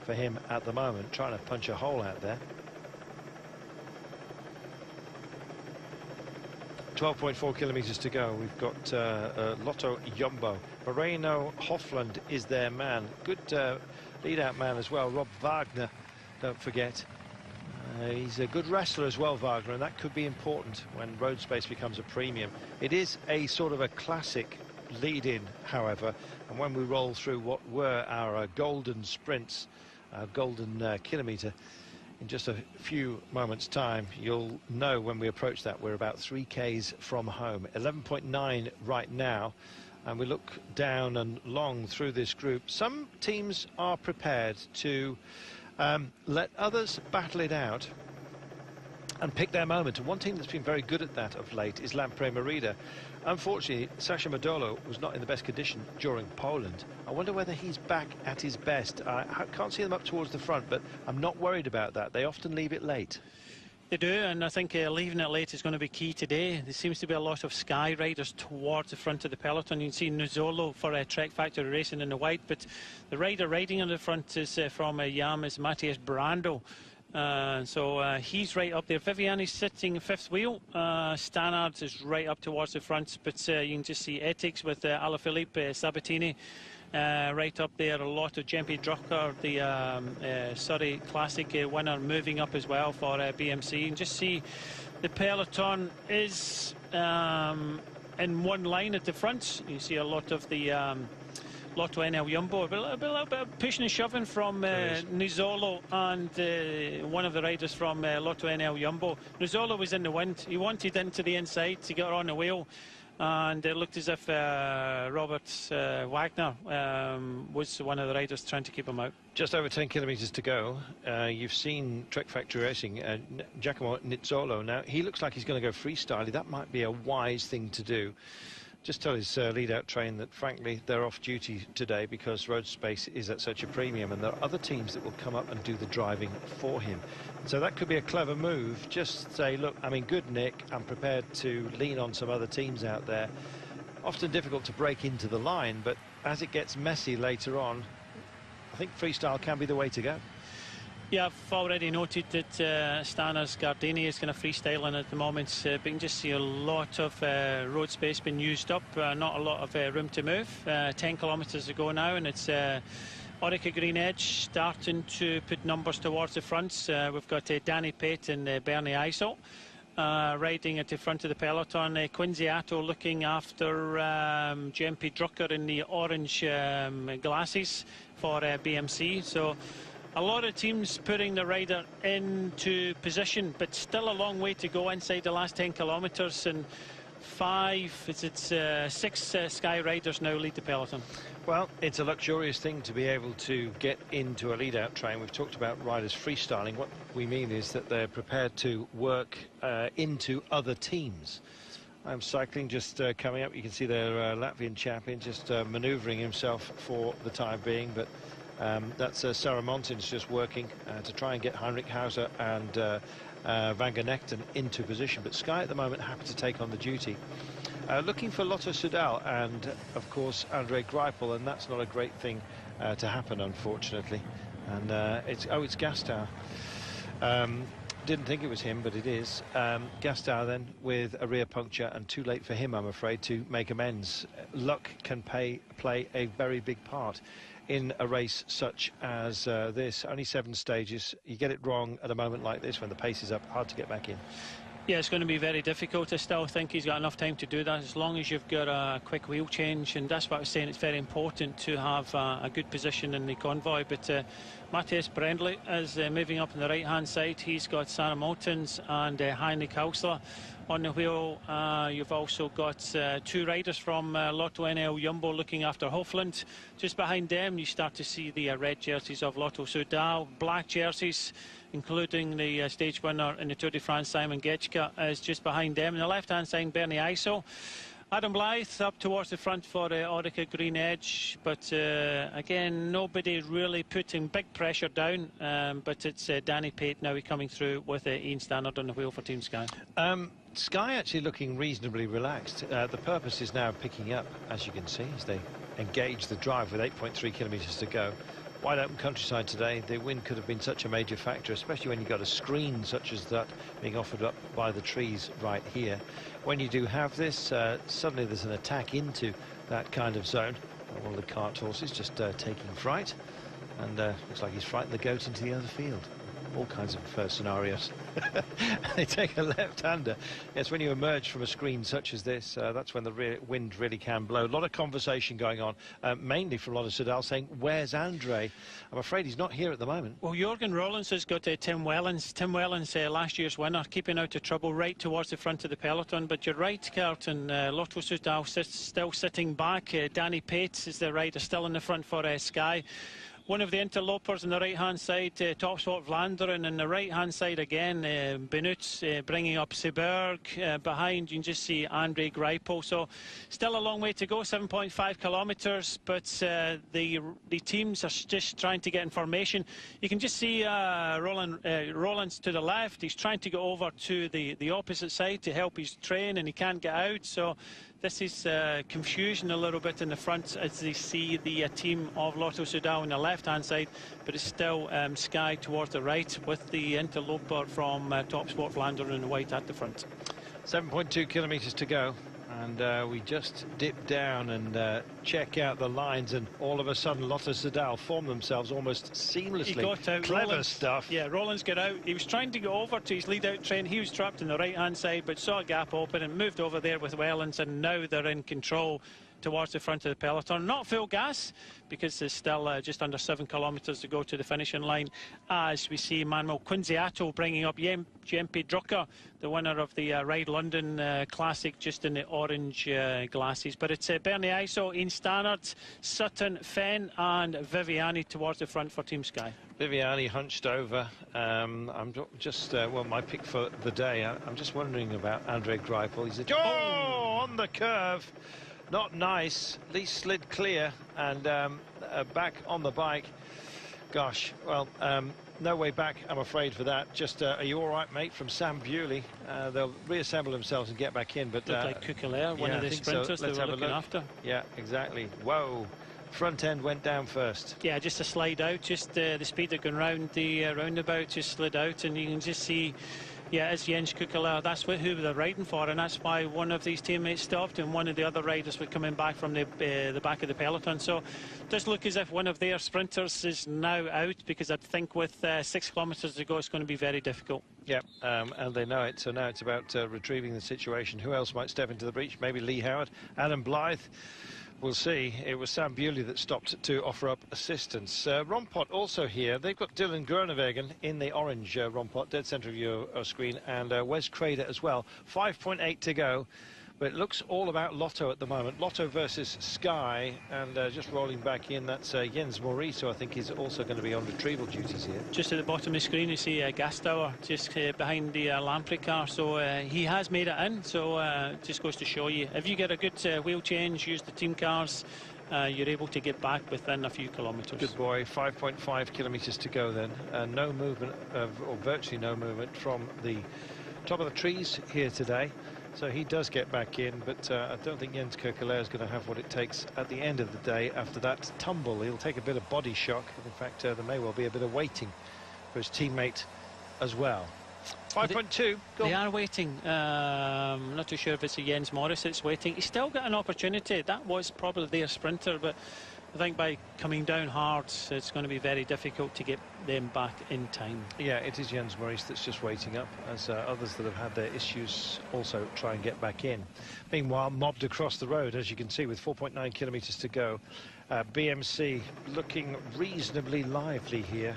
for him at the moment, trying to punch a hole out there. 12.4 kilometres to go. We've got Lotto Jumbo. Moreno Hofland is their man. Good lead-out man as well. Rob Wagner, don't forget. He's a good wrestler as well, Wagner, and that could be important when road space becomes a premium. It is a sort of a classic lead-in, however, and when we roll through what were our golden sprints, our golden kilometre, in just a few moments' time, you'll know when we approach that we're about 3 Ks from home. 11.9 right now, and we look down and long through this group. Some teams are prepared to let others battle it out and pick their moment. And one team that's been very good at that of late is Lampre Merida. Unfortunately, Sasha Modolo was not in the best condition during Poland. I wonder whether he's back at his best. I can't see them up towards the front, but I'm not worried about that. They often leave it late. They do, and I think leaving it late is going to be key today. There seems to be a lot of Sky riders towards the front of the peloton. You can see Nuzzolo for Trek Factory Racing in the white, but the rider riding on the front is from Yam is Matthias Brando. So he's right up there. Viviani's sitting fifth wheel. Stannard is right up towards the front, but you can just see Ethics with Alaphilippe Sabatini right up there. A lot of Jempe Drucker, the Surrey Classic winner, moving up as well for BMC. You can just see the peloton is in one line at the front. You see a lot of the Lotto NL Jumbo, a little bit of pushing and shoving from Nuzzolo and one of the riders from Lotto NL Jumbo. Nuzzolo was in the wind. He wanted into the inside to get on the wheel, and it looked as if Robert Wagner was one of the riders trying to keep him out. Just over 10 kilometres to go. You've seen Trek Factory Racing, Giacomo Nizzolo. Now, he looks like he's going to go freestyle. That might be a wise thing to do. Just tell his lead-out train that, frankly, they're off duty today because road space is at such a premium, and there are other teams that will come up and do the driving for him. So that could be a clever move. Just say, look, I'm in good nick. I'm prepared to lean on some other teams out there. Often difficult to break into the line, but as it gets messy later on, I think freestyle can be the way to go. Yeah, I've already noted that Stanners Gardini is kind of freestyling at the moment, but you can just see a lot of road space being used up, not a lot of room to move. 10 kilometres to go now, and it's Orica Green Edge starting to put numbers towards the front. We've got Danny Pate and Bernie Eisel riding at the front of the peloton. Quincy Atto looking after Jempe Drucker in the orange glasses for BMC. So a lot of teams putting the rider into position, but still a long way to go inside the last 10 kilometres, and six Sky riders now lead the peloton. Well, it's a luxurious thing to be able to get into a lead-out train. We've talked about riders freestyling. What we mean is that they're prepared to work into other teams. I'm cycling just coming up. You can see their Latvian champion just manoeuvring himself for the time being, but that's Sarah Montins just working to try and get Heinrich Hauser and Van Genechten into position. But Sky at the moment happy to take on the duty. Looking for Lotto Soudal and, of course, Andre Greipel, and that's not a great thing to happen, unfortunately. And it's Gastow. Didn't think it was him, but it is. Gastow then with a rear puncture, and too late for him, I'm afraid, to make amends. Luck can play a very big part in a race such as this. Only 7 stages. You get it wrong at a moment like this when the pace is up, hard to get back in. Yeah, it's going to be very difficult. I still think he's got enough time to do that, as long as you've got a quick wheel change, and that's what I was saying. It's very important to have a good position in the convoy. But Matthias Brendley is moving up on the right-hand side. He's got Sarah Moultons and Heinrich Hausler on the wheel. You've also got 2 riders from Lotto NL Jumbo looking after Hofland. Just behind them, you start to see the red jerseys of Lotto Soudal, black jerseys, including the stage winner in the Tour de France, Simon Getchka, is just behind them. On the left-hand side, Bernie Eisel. Adam Blythe up towards the front for Orica Green Edge, but again, nobody really putting big pressure down, but it's Danny Pate now coming through with Ian Stannard on the wheel for Team Sky. Sky actually looking reasonably relaxed. The purpose is now picking up, as you can see, as they engage the drive with 8.3 kilometres to go. wide open countryside today. The wind could have been such a major factor, especially when you've got a screen such as that being offered up by the trees right here. When you do have this, suddenly there's an attack into that kind of zone. One of the cart horses just taking fright, and looks like he's frightened the goat into the other field. All kinds of scenarios. They take a left-hander. Yes, when you emerge from a screen such as this, that's when the wind really can blow. A lot of conversation going on, mainly from Lotto Soudal saying, where's Andre? I'm afraid he's not here at the moment. Well, Jürgen Rollins has got Tim Wellens. Tim Wellens, last year's winner, keeping out of trouble right towards the front of the peloton. But you're right, Carlton, Lotto Soudal still sitting back. Danny Pates is the rider, still in the front for Sky. One of the interlopers on the right-hand side, Top Sport Vlaanderen, and the right-hand side again, Benoot bringing up Seberg. Behind, you can just see Andre Greipel. So still a long way to go, 7.5 kilometres, but the teams are just trying to get information. You can just see Rollins to the left. He's trying to go over to the opposite side to help his train, and he can't get out. So this is confusion a little bit in the front as they see the team of Lotto Soudal on the left-hand side, but it's still Sky towards the right with the interloper from Top Sport Vlaanderen in the white at the front. 7.2 kilometres to go, and we just dip down and check out the lines, and all of a sudden Lotto Soudal form themselves almost seamlessly. He got out. Clever Rollins, stuff. Yeah, Rollins got out. He was trying to go over to his lead-out train. He was trapped on the right-hand side, but saw a gap open and moved over there with Wellens, and now they're in control towards the front of the peloton. Not full gas, because there's still just under 7 kilometres to go to the finishing line, as we see Manuel Quinziato bringing up Jempe Drucker, the winner of the Ride London Classic, just in the orange glasses. But it's Bernie Iso, Ian Stannard, Sutton, Fenn and Viviani towards the front for Team Sky. Viviani hunched over. I'm just, well, my pick for the day. I'm just wondering about Andre Greipel. He's on the curve. Not nice. At least slid clear and back on the bike. Gosh, well, no way back, I'm afraid, for that. Just, are you all right, mate, from Sam Bewley? They'll reassemble themselves and get back in. But looked like Kukelair, one of the sprinters so. they were looking after. Yeah, exactly. Whoa. Front end went down first. Yeah, just a slide out. Just the speed that going round the roundabout just slid out, and you can just see. Yeah, it's Jens Kukelaar. That's who they're riding for, and that's why one of these teammates stopped and one of the other riders was coming back from the back of the peloton. So it does look as if one of their sprinters is now out, because I think with 6 kilometres to go, it's going to be very difficult. Yeah, and they know it. So now it's about retrieving the situation. Who else might step into the breach? Maybe Lee Howard, Adam Blythe. We'll see. It was Sam Bewley that stopped to offer up assistance. Rompot also here. They've got Dylan Groenewegen in the orange Rompot, dead centre of your screen, and Wes Crader as well. 5.8 to go. But it looks all about Lotto at the moment. Lotto versus Sky, and just rolling back in, that's Jens Maurice, who I think is also going to be on retrieval duties here. Just at the bottom of the screen, you see Gastower just behind the Lamprey car, so he has made it in. So just goes to show you, if you get a good wheel change, use the team cars, you're able to get back within a few kilometres. Good boy. 5.5 kilometres to go then. No movement, or virtually no movement from the top of the trees here today. So he does get back in, but I don't think Jens Kukelaar is going to have what it takes at the end of the day. After that tumble, he'll take a bit of body shock. In fact, there may well be a bit of waiting for his teammate as well. 5.2. They are waiting. Not too sure if it's a Jens Morris that's waiting. He's still got an opportunity. That was probably their sprinter, but I think by coming down hard, it's going to be very difficult to get them back in time. Yeah, it is Jens Maurice that's just waiting up, as others that have had their issues also try and get back in. Meanwhile, mobbed across the road, as you can see, with 4.9 kilometres to go. BMC looking reasonably lively here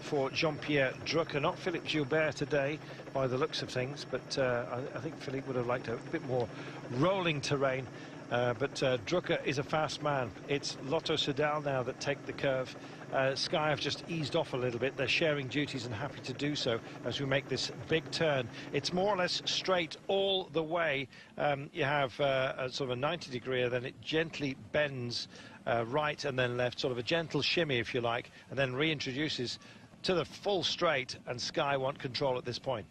for Jean-Pierre Drucker. Not Philippe Gilbert today, by the looks of things, but I think Philippe would have liked a bit more rolling terrain. But Drucker is a fast man. It's Lotto Soudal now that take the curve. Sky have just eased off a little bit. They're sharing duties and happy to do so as we make this big turn. It's more or less straight all the way. You have a sort of a 90 degree, and then it gently bends right and then left, sort of a gentle shimmy, if you like, and then reintroduces to the full straight, and Sky want control at this point.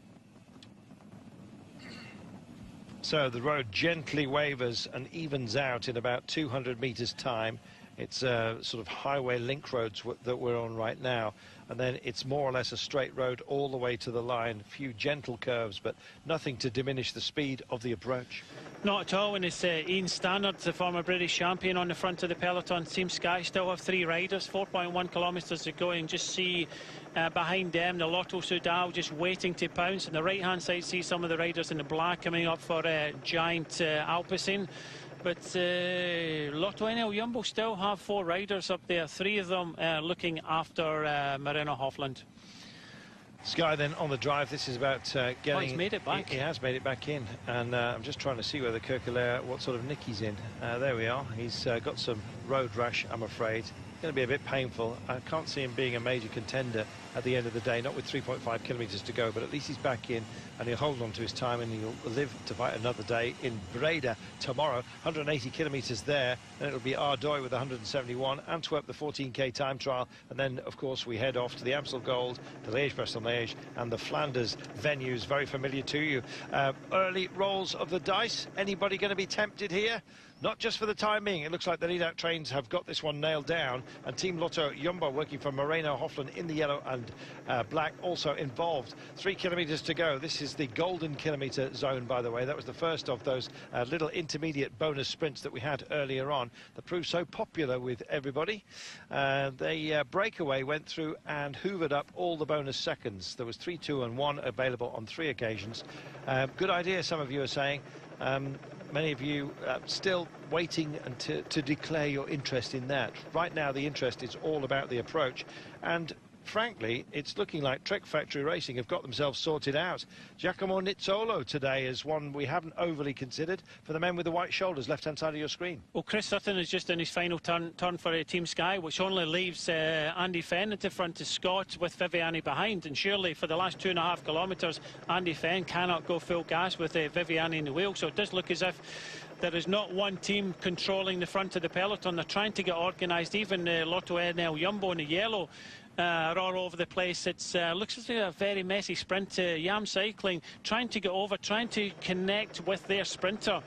So the road gently wavers and evens out in about 200 meters time. It's sort of highway link roads that we're on right now, and then it's more or less a straight road all the way to the line. A few gentle curves, but nothing to diminish the speed of the approach. Not at all, and it's Ian Stannard, the former British champion, on the front of the peloton. Team Sky still have 3 riders, 4.1 kilometres to go, and just see behind them the Lotto Soudal just waiting to pounce. On the right hand side, see some of the riders in the black coming up for Giant Alpecin. But Lotto NL Jumbo still have 4 riders up there, 3 of them looking after Moreno Hofland. Sky then on the drive. This is about getting... Oh, he's made it back. He has made it back in, and I'm just trying to see whether Kirkelaire, what sort of nick he's in. There we are. He's got some road rash, I'm afraid. Going to be a bit painful. I can't see him being a major contender at the end of the day, not with 3.5 kilometres to go, but at least he's back in, and he'll hold on to his time, and he'll live to fight another day in Breda tomorrow. 180 kilometres there, and it'll be Ardoi with 171, Antwerp the 14k time trial, and then of course we head off to the Amstel Gold, the Liège-Bastogne-Liège, and the Flanders venues, very familiar to you. Early rolls of the dice. Anybody going to be tempted here? Not just for the time being. It looks like the lead-out trains have got this one nailed down, and Team Lotto Jumbo, working for Moreno Hofland in the yellow and black, also involved. 3 kilometres to go. This is the golden kilometre zone, by the way. That was the first of those little intermediate bonus sprints that we had earlier on that proved so popular with everybody. The breakaway went through and hoovered up all the bonus seconds. There was 3, 2 and 1 available on 3 occasions. Good idea, some of you are saying. Many of you still waiting to declare your interest in that. Right now the interest is all about the approach, and frankly it's looking like Trek Factory Racing have got themselves sorted out. Giacomo Nizzolo today is one we haven't overly considered for the men with the white shoulders, left hand side of your screen. Well, Chris Sutton is just in his final turn for Team Sky, which only leaves Andy Fenn at the front of Scott with Viviani behind, and surely for the last 2.5 kilometres Andy Fenn cannot go full gas with Viviani in the wheel, so it does look as if there is not one team controlling the front of the peloton. They're trying to get organised. Even Lotto NL Jumbo in the yellow are all over the place. It looks like a very messy sprint. Yam Cycling trying to get over, trying to connect with their sprinter.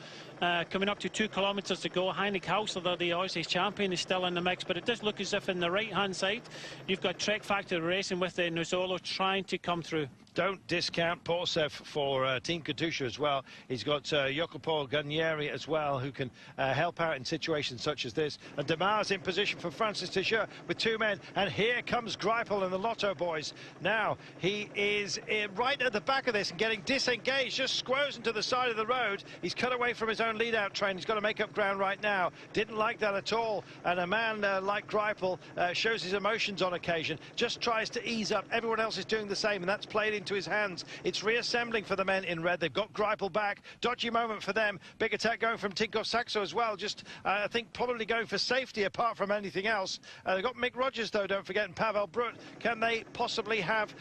Coming up to 2 kilometres to go. Heinrich Hausler, the Aussie champion, is still in the mix, but it does look as if in the right hand side you've got Trek Factory Racing with Nizzolo trying to come through. Don't discount Porcef for Team Katusha as well. He's got Jacopo Guarnieri as well, who can help out in situations such as this. And Demar's in position for Francis Ticheur with 2 men. And here comes Greipel and the Lotto boys. Now, he is right at the back of this and getting disengaged, just squozen to the side of the road. He's cut away from his own lead-out train. He's got to make up ground right now. Didn't like that at all. And a man like Greipel shows his emotions on occasion, just tries to ease up. Everyone else is doing the same, and that's played into his hands. It's reassembling for the men in red. They've got Greipel back. Dodgy moment for them. Big attack going from Tinko Saxo as well. Just, I think, probably going for safety apart from anything else. They've got Mick Rogers, though, don't forget, and Pavel Brut. Can they possibly have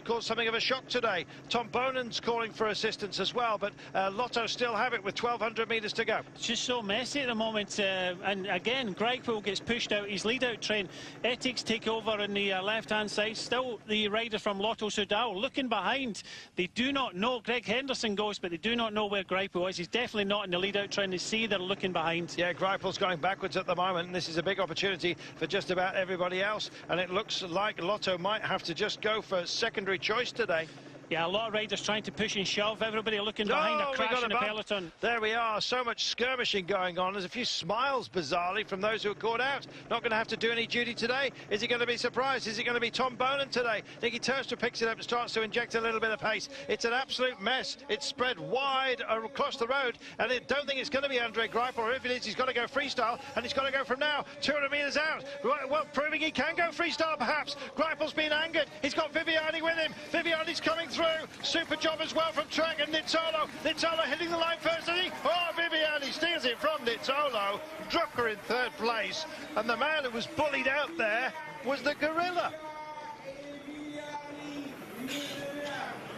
caused something of a shock today? Tom Bonan's calling for assistance as well, but Lotto still have it with 1,200 metres to go. It's just so messy at the moment, and again, Greipel gets pushed out his lead-out train. Ethics take over on the left-hand side. Still the rider from Lotto Soudal looking behind. They do not know. Greg Henderson goes, but they do not know where Greipel is. He's definitely not in the lead-out train. They see they're looking behind. Yeah, Greipel's going backwards at the moment, and this is a big opportunity for just about everybody else, and it looks like Lotto might have to just go for secondary choice today. Yeah, a lot of riders trying to push and shove. Everybody looking behind, a crash in the peloton. There we are. So much skirmishing going on. There's a few smiles, bizarrely, from those who are caught out. Not going to have to do any duty today. Is he going to be surprised? Is it going to be Tom Bonan today? Nicky Terpstra picks it up and starts to inject a little bit of pace. It's an absolute mess. It's spread wide across the road, and I don't think it's going to be Andre Greipel, or if it is, he's got to go freestyle, and he's got to go from now. 200 metres out. Well, proving he can go freestyle, perhaps. Greipel's been angered. He's got Viviani with him. Viviani's coming through. Super job as well from Trek and Nizzolo. Nizzolo hitting the line first, and Viviani steals it from Nizzolo. Drucker in 3rd place, and the man who was bullied out there was the gorilla.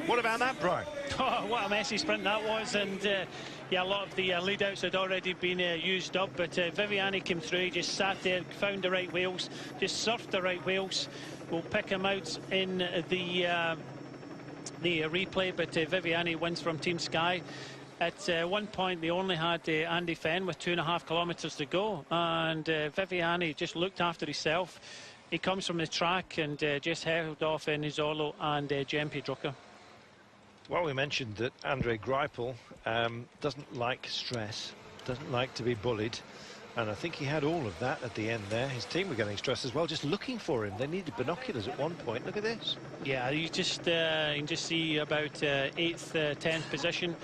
What about that, Brian? Oh, what a messy sprint that was, and yeah, a lot of the lead-outs had already been used up, but Viviani came through. He just sat there, found the right wheels, just surfed the right wheels. We'll pick him out in the replay, but Viviani wins from Team Sky. At one point, they only had Andy Fenn with 2.5 kilometres to go, and Viviani just looked after himself. He comes from the track and just held off Nizzolo and Jempe Drucker. Well, we mentioned that Andre Greipel doesn't like stress, doesn't like to be bullied. And I think he had all of that at the end there. His team were getting stressed as well, just looking for him. They needed binoculars at one point. Look at this. Yeah, you can just see about 8th, 10th position.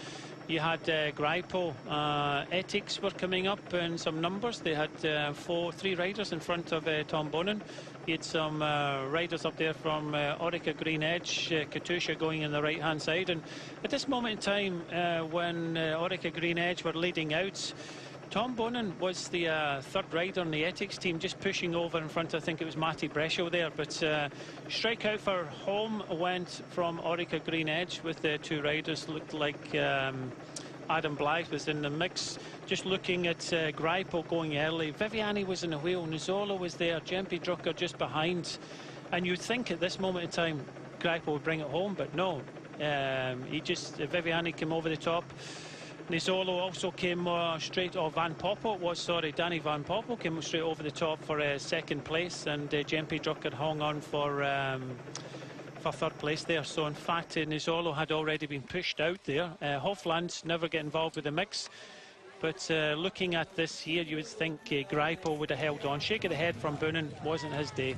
You had Greipel. Ethics were coming up in some numbers. They had 3 riders in front of Tom Bonin. You had some riders up there from Orica Green Edge, Katusha going in the right-hand side. And at this moment in time, when Orica Green Edge were leading out, Tom Bonin was the 3rd rider on the Ethics team, just pushing over in front. I think it was Matty Brescio there. But strikeout for home went from Orica Green Edge with the 2 riders. Looked like Adam Blythe was in the mix. Just looking at Greipel going early. Viviani was in the wheel. Nizzolo was there. Jempe Drucker just behind. And you'd think at this moment in time, Greipel would bring it home, but no. Viviani came over the top. Nizzolo also came straight, Danny Van Poppel came straight over the top for 2nd place, and Jempe Drucker hung on for 3rd place there. So in fact, Nizzolo had already been pushed out there. Hofland never get involved with the mix, but looking at this here, you would think Greipel would have held on. Shake of the head from Boonen, wasn't his day.